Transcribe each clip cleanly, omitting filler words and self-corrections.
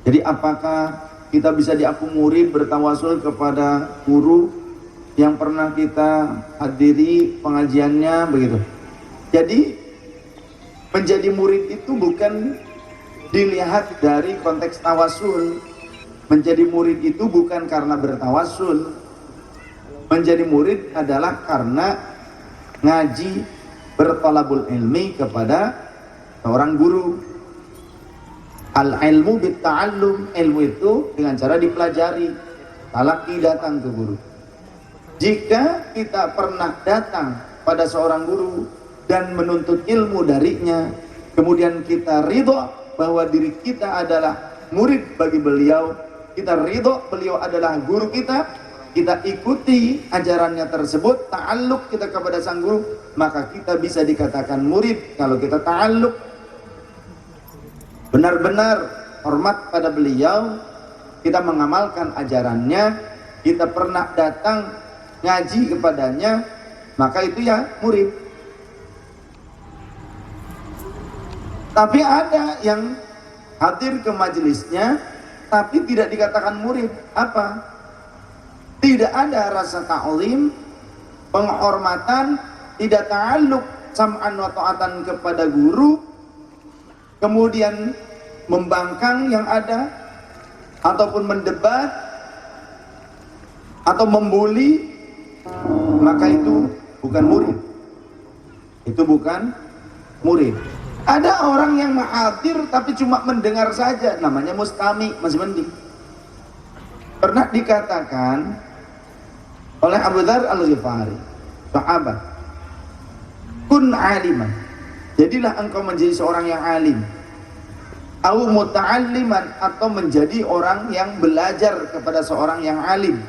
Jadi apakah kita bisa diaku murid bertawasul kepada guru yang pernah kita hadiri pengajiannya begitu. Jadi menjadi murid itu bukan dilihat dari konteks tawasul. Menjadi murid itu bukan karena bertawasul. Menjadi murid adalah karena ngaji, bertalabul ilmi kepada seorang guru. Al-ilmu bitta'allum, ilmu itu dengan cara dipelajari. Talaki, datang ke guru. Jika kita pernah datang pada seorang guru dan menuntut ilmu darinya, kemudian kita ridho bahwa diri kita adalah murid bagi beliau, kita ridho beliau adalah guru kita ikuti ajarannya tersebut, ta'alluq kita kepada sang guru, maka kita bisa dikatakan murid. Kalau kita ta'alluq, benar-benar hormat pada beliau, kita mengamalkan ajarannya, kita pernah datang ngaji kepadanya, maka itu ya murid. Tapi ada yang hadir ke majelisnya tapi tidak dikatakan murid. Apa? Tidak ada rasa ta'zim, penghormatan, tidak ta'alluq sam'an wa ta'atan kepada guru, kemudian membangkang yang ada, ataupun mendebat, atau membuli, maka itu bukan murid. Itu bukan murid. Ada orang yang hadir tapi cuma mendengar saja, namanya mustami, masih mending. Pernah dikatakan oleh Abu Dzar Al-Ghifari, sahabat, kun aliman, jadilah engkau menjadi seorang yang alim, au muta'alliman, atau menjadi orang yang belajar kepada seorang yang alim,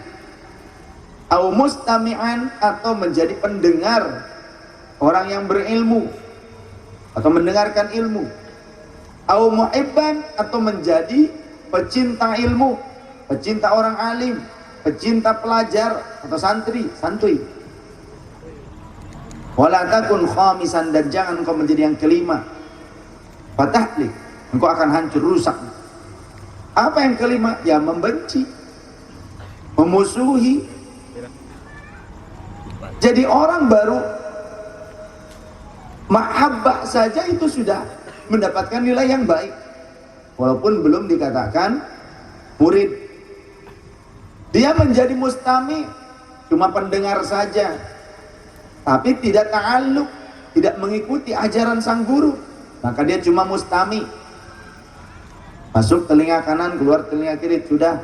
au mustami'an, atau menjadi pendengar orang yang berilmu atau mendengarkan ilmu, au muhibban, atau menjadi pecinta ilmu, pecinta orang alim, pecinta pelajar atau santri. Wala takun khamisan, dan jangan engkau menjadi yang kelima. Fatahlik, engkau akan hancur, rusak. Apa yang kelima? Ya membenci, memusuhi. Jadi orang baru mahabbah saja itu sudah mendapatkan nilai yang baik, walaupun belum dikatakan murid. Dia menjadi mustami, cuma pendengar saja, tapi tidak ta'alluq, tidak mengikuti ajaran sang guru, maka dia cuma mustami. Masuk telinga kanan, keluar telinga kiri, sudah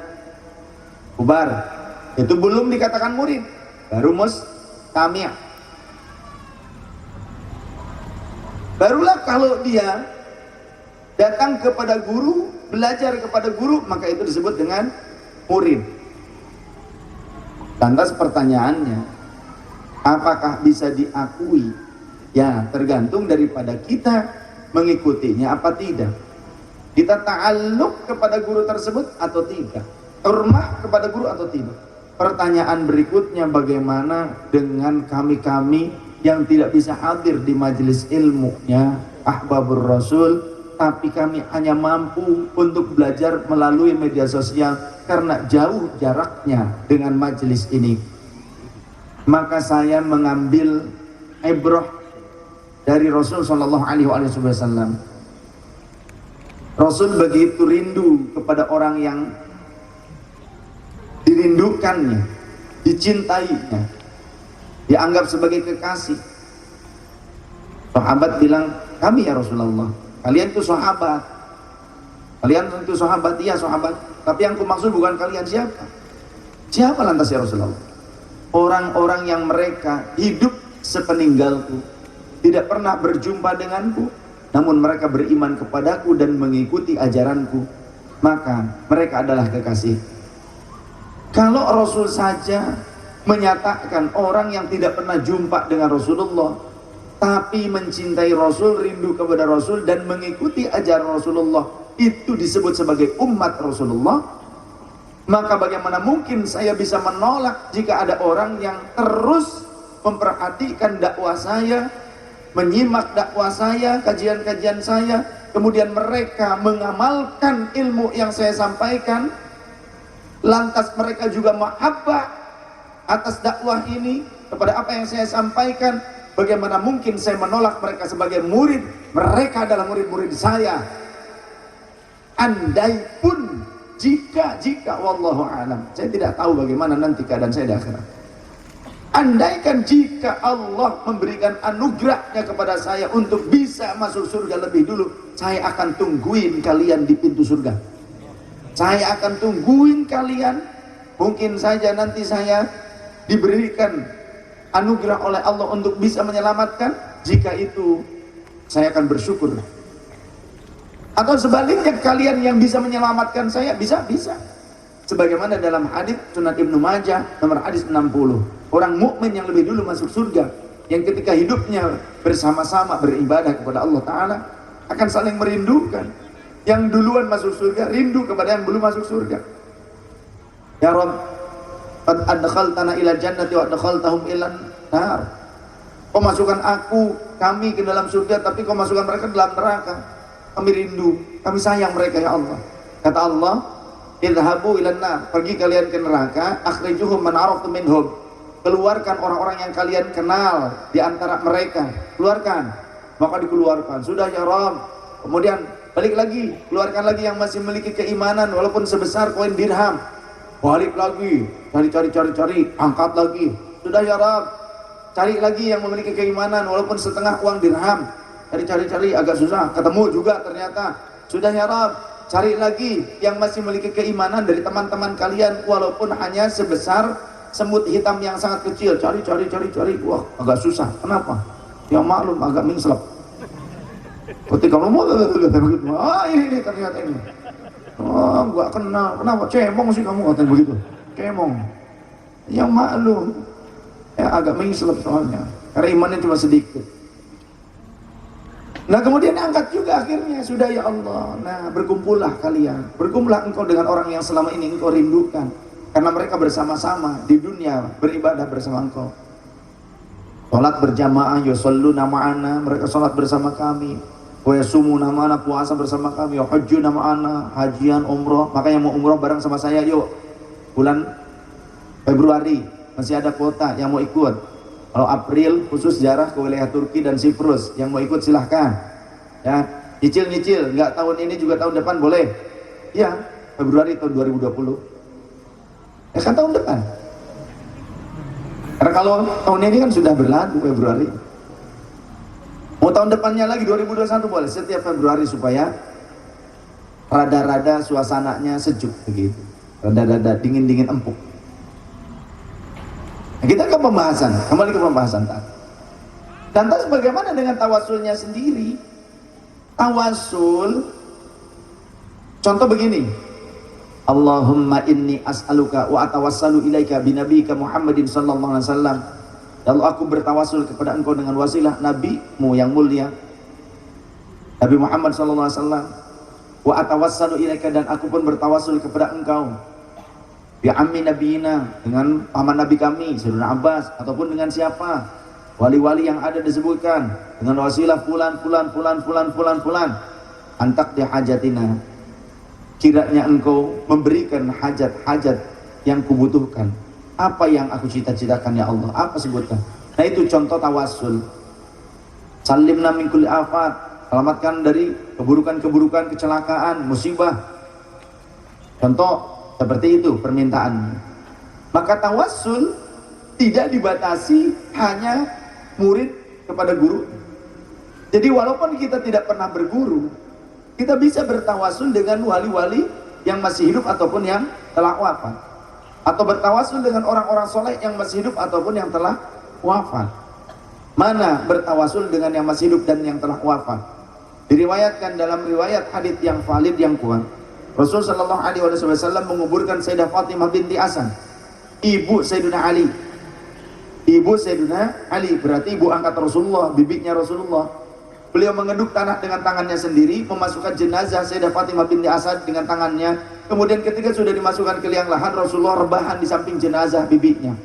bubar. Itu belum dikatakan murid, baru mustami'. Barulah kalau dia datang kepada guru, belajar kepada guru, maka itu disebut dengan murid. Lantas pertanyaannya, apakah bisa diakui? Ya, tergantung daripada kita mengikutinya apa tidak. Kita ta'alluq kepada guru tersebut atau tidak, hormat kepada guru atau tidak. Pertanyaan berikutnya, bagaimana dengan kami-kami yang tidak bisa hadir di majelis ilmunya Ahbabur Rasul, tapi kami hanya mampu untuk belajar melalui media sosial karena jauh jaraknya dengan majelis ini. Maka saya mengambil ibrah dari Rasul Shallallahu Alaihi Wasallam. Rasul begitu rindu kepada orang yang dirindukannya, dicintainya, dianggap sebagai kekasih. Sahabat bilang, kami ya Rasulullah, kalian itu sahabat. Kalian tentu sahabat, iya sahabat. Tapi yang kumaksud bukan kalian, siapa? Siapa lantas ya Rasulullah? Orang-orang yang mereka hidup sepeninggalku, tidak pernah berjumpa denganku, namun mereka beriman kepadaku dan mengikuti ajaranku, maka mereka adalah kekasih. Kalau Rasul saja menyatakan orang yang tidak pernah jumpa dengan Rasulullah tapi mencintai Rasul, rindu kepada Rasul dan mengikuti ajaran Rasulullah, itu disebut sebagai umat Rasulullah, maka bagaimana mungkin saya bisa menolak jika ada orang yang terus memperhatikan dakwah saya, menyimak dakwah saya, kajian-kajian saya, kemudian mereka mengamalkan ilmu yang saya sampaikan, lantas mereka juga mahabbah atas dakwah ini kepada apa yang saya sampaikan, bagaimana mungkin saya menolak mereka sebagai murid? Mereka adalah murid-murid saya. Andai pun jika wallahu alam, saya tidak tahu bagaimana nanti keadaan saya di akhirat. Andaikan jika Allah memberikan anugerahnya kepada saya untuk bisa masuk surga lebih dulu, saya akan tungguin kalian di pintu surga. Saya akan tungguin kalian. Mungkin saja nanti saya diberikan anugerah oleh Allah untuk bisa menyelamatkan. Jika itu, saya akan bersyukur. Atau sebaliknya, kalian yang bisa menyelamatkan saya, bisa. Sebagaimana dalam hadis Sunan Ibnu Majah nomor hadis 60, orang mukmin yang lebih dulu masuk surga, yang ketika hidupnya bersama-sama beribadah kepada Allah Ta'ala, akan saling merindukan. Yang duluan masuk surga rindu kepada yang belum masuk surga. Ya Rabb, qad adkhaltana ila jannati wa adkhaltahum ila nar. Kau masukkan kami ke dalam surga, tapi kau masukkan mereka ke dalam neraka. Kami rindu, kami sayang mereka ya Allah. Kata Allah, idhabu ilan nar, pergi kalian ke neraka, akhrijuhum man araftum minhum, keluarkan orang-orang yang kalian kenal di antara mereka, keluarkan. Maka dikeluarkan, sudah ya Rabb. Kemudian balik lagi, keluarkan lagi yang masih memiliki keimanan walaupun sebesar koin dirham. Balik lagi, cari, angkat lagi, sudah ya Rabb. Cari lagi yang memiliki keimanan walaupun setengah uang dirham. Cari, agak susah, ketemu juga ternyata. Sudah ya Rabb, cari lagi yang masih memiliki keimanan dari teman-teman kalian walaupun hanya sebesar semut hitam yang sangat kecil. Cari, wah agak susah. Kenapa? Ya maklum, agak mingslep. Ketika kamu begitu, ini ternyata ini. Oh, gak kenal. Kenapa? Cemong sih kamu katanya begitu. Cemong. Yang maklum, ya agak mingslep soalnya. Karena imannya cuma sedikit. Nah kemudian angkat juga akhirnya, sudah ya Allah. Nah berkumpullah kalian, berkumpullah engkau dengan orang yang selama ini engkau rindukan, karena mereka bersama-sama di dunia beribadah bersama engkau. Salat berjamaah, yusalluna ma'ana, mereka salat bersama kami. Wa yasumuna ma'ana, puasa bersama kami. Wa hajjuna ma'ana, hajian, umroh. Makanya mau umroh bareng sama saya yuk. Bulan Februari masih ada kuota yang mau ikut. Kalau April khusus ziarah ke wilayah Turki dan Siprus, yang mau ikut silahkan. Ya, nyicil, nggak tahun ini juga tahun depan boleh. Ya, Februari tahun 2020. Ya kan tahun depan. Karena kalau tahun ini kan sudah berlalu Februari. Mau tahun depannya lagi 2021 boleh setiap Februari supaya rada-rada suasananya sejuk begitu. Rada-rada dingin-dingin empuk. Nah, kita ke pembahasan, kembali ke pembahasan tadi. Dan terus bagaimana dengan tawasulnya sendiri? Tawasul, contoh begini. Allahumma inni as'aluka wa atawassalu ilaika binabiyika Muhammadin sallallahu alaihi wasallam. Ya Allah, aku bertawasul kepada engkau dengan wasilah nabimu yang mulia, Nabi Muhammad sallallahu alaihi wasallam. Wa atawassalu ilaika, dan aku pun bertawasul kepada engkau bi ammi nabiyina, dengan paman nabi kami Sayyidina Abbas, ataupun dengan siapa wali-wali yang ada disebutkan, dengan wasilah fulan antak di hajatina, kiranya engkau memberikan hajat-hajat yang kubutuhkan, apa yang aku cita-citakan ya Allah, apa sebutkan. Nah itu contoh tawasul. Salimna min kulli afat, selamatkan dari keburukan-keburukan, kecelakaan, musibah. Contoh seperti itu permintaan. Maka tawassul tidak dibatasi hanya murid kepada guru. Jadi walaupun kita tidak pernah berguru, kita bisa bertawasul dengan wali-wali yang masih hidup ataupun yang telah wafat, atau bertawasul dengan orang-orang soleh yang masih hidup ataupun yang telah wafat. Mana bertawasul dengan yang masih hidup dan yang telah wafat? Diriwayatkan dalam riwayat hadits yang valid yang kuat, Rasul sallallahu alaihi wasallam menguburkan Sayyidah Fatimah binti Hasan, ibu Sayyidina Ali. Ibu Sayyidina Ali berarti ibu angkat Rasulullah, bibinya Rasulullah. Beliau mengenduk tanah dengan tangannya sendiri, memasukkan jenazah Sayyidah Fatimah binti Asad dengan tangannya. Kemudian ketika sudah dimasukkan ke liang lahat, Rasulullah rebahan di samping jenazah bibinya.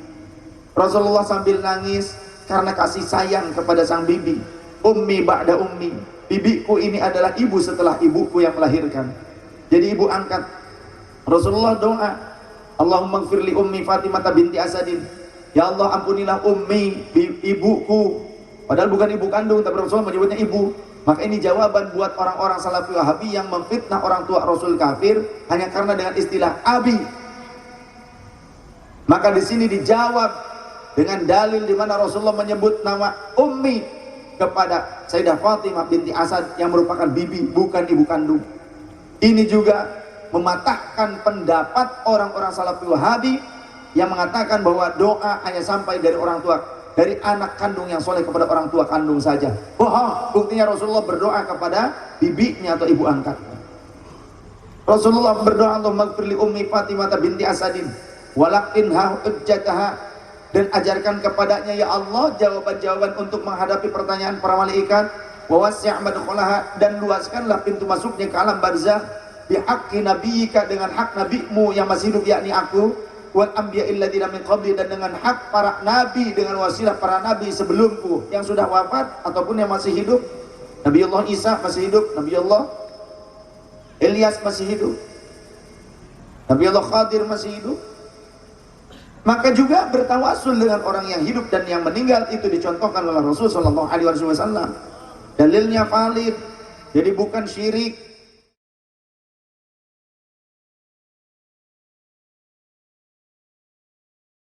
Rasulullah sambil nangis karena kasih sayang kepada sang bibi. Ummi ba'da ummi, bibiku ini adalah ibu setelah ibuku yang melahirkan. Jadi ibu angkat. Rasulullah doa, Allahumma gfirli ummi Fatimah binti Asadin. Ya Allah, ampunilah ummi, ibuku. Padahal bukan ibu kandung, tapi Rasulullah menyebutnya ibu. Maka ini jawaban buat orang-orang Salafi Wahabi yang memfitnah orang tua Rasul kafir hanya karena dengan istilah abi. Maka di sini dijawab dengan dalil di mana Rasulullah menyebut nama ummi kepada Sayyidah Fatimah binti Asad yang merupakan bibi, bukan ibu kandung. Ini juga mematahkan pendapat orang-orang Salafi Wahabi yang mengatakan bahwa doa hanya sampai dari orang tua, dari anak kandung yang soleh kepada orang tua kandung saja. Bohong. Buktinya Rasulullah berdoa kepada bibinya atau ibu angkatnya. Rasulullah berdoa, Allahumma gfirli ummi Fatimah binti Asadin walakinha hujjataha, dan ajarkan kepadanya ya Allah jawaban-jawaban untuk menghadapi pertanyaan para malaikat. Wa wasi' madkhalaha, dan luaskanlah pintu masuknya ke alam barzakh bihaqqi nabiyyika, dengan hak nabimu yang masih hidup yakni aku, wal anbiya'il ladzina min qabli, dan dengan hak para nabi, dengan wasilah para nabi sebelumku yang sudah wafat ataupun yang masih hidup. Nabiullah Isa masih hidup, Nabiullah Ilyas masih hidup, Nabiullah Khadir masih hidup. Maka juga bertawasul dengan orang yang hidup dan yang meninggal, itu dicontohkan oleh Rasul sallallahu alaihi wasallam. Dalilnya valid. Jadi bukan syirik.